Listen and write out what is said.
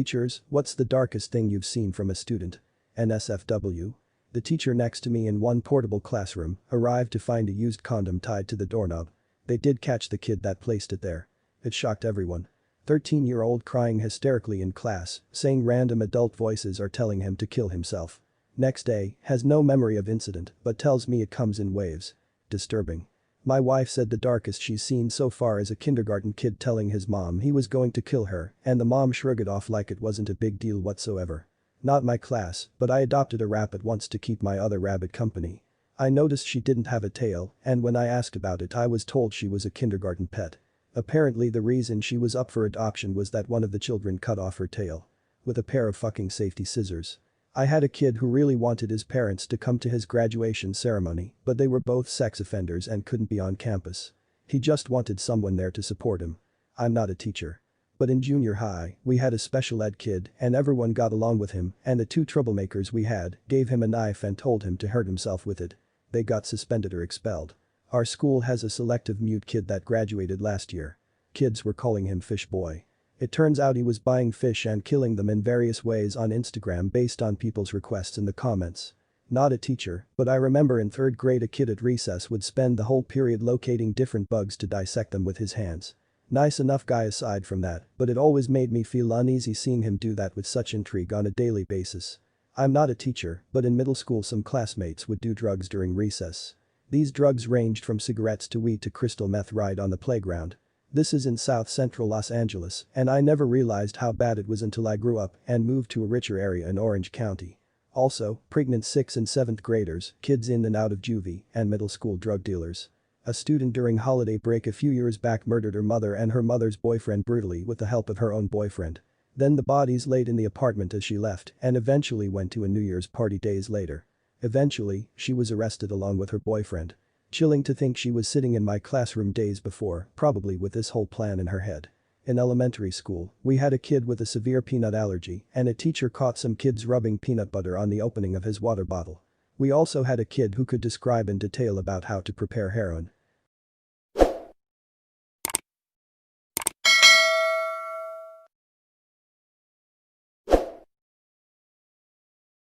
Teachers, what's the darkest thing you've seen from a student? NSFW. The teacher next to me in one portable classroom arrived to find a used condom tied to the doorknob. They did catch the kid that placed it there. It shocked everyone. 13-year-old crying hysterically in class, saying random adult voices are telling him to kill himself. Next day, has no memory of incident but tells me it comes in waves. Disturbing. My wife said the darkest she's seen so far is a kindergarten kid telling his mom he was going to kill her and the mom shrugged it off like it wasn't a big deal whatsoever. Not my class, but I adopted a rabbit once to keep my other rabbit company. I noticed she didn't have a tail and when I asked about it I was told she was a kindergarten pet. Apparently the reason she was up for adoption was that one of the children cut off her tail. With a pair of fucking safety scissors. I had a kid who really wanted his parents to come to his graduation ceremony, but they were both sex offenders and couldn't be on campus. He just wanted someone there to support him. I'm not a teacher. But in junior high, we had a special ed kid and everyone got along with him and the two troublemakers we had gave him a knife and told him to hurt himself with it. They got suspended or expelled. Our school has a selective mute kid that graduated last year. Kids were calling him Fish Boy. It turns out he was buying fish and killing them in various ways on Instagram based on people's requests in the comments. Not a teacher, but I remember in 3rd grade a kid at recess would spend the whole period locating different bugs to dissect them with his hands. Nice enough guy aside from that, but it always made me feel uneasy seeing him do that with such intrigue on a daily basis. I'm not a teacher, but in middle school some classmates would do drugs during recess. These drugs ranged from cigarettes to weed to crystal meth right on the playground. This is in South Central Los Angeles, and I never realized how bad it was until I grew up and moved to a richer area in Orange County. Also, pregnant 6th and 7th graders, kids in and out of juvie, and middle school drug dealers. A student during holiday break a few years back murdered her mother and her mother's boyfriend brutally with the help of her own boyfriend. Then the bodies laid in the apartment as she left and eventually went to a New Year's party days later. Eventually, she was arrested along with her boyfriend. Chilling to think she was sitting in my classroom days before, probably with this whole plan in her head. In elementary school, we had a kid with a severe peanut allergy and a teacher caught some kids rubbing peanut butter on the opening of his water bottle. We also had a kid who could describe in detail about how to prepare heroin.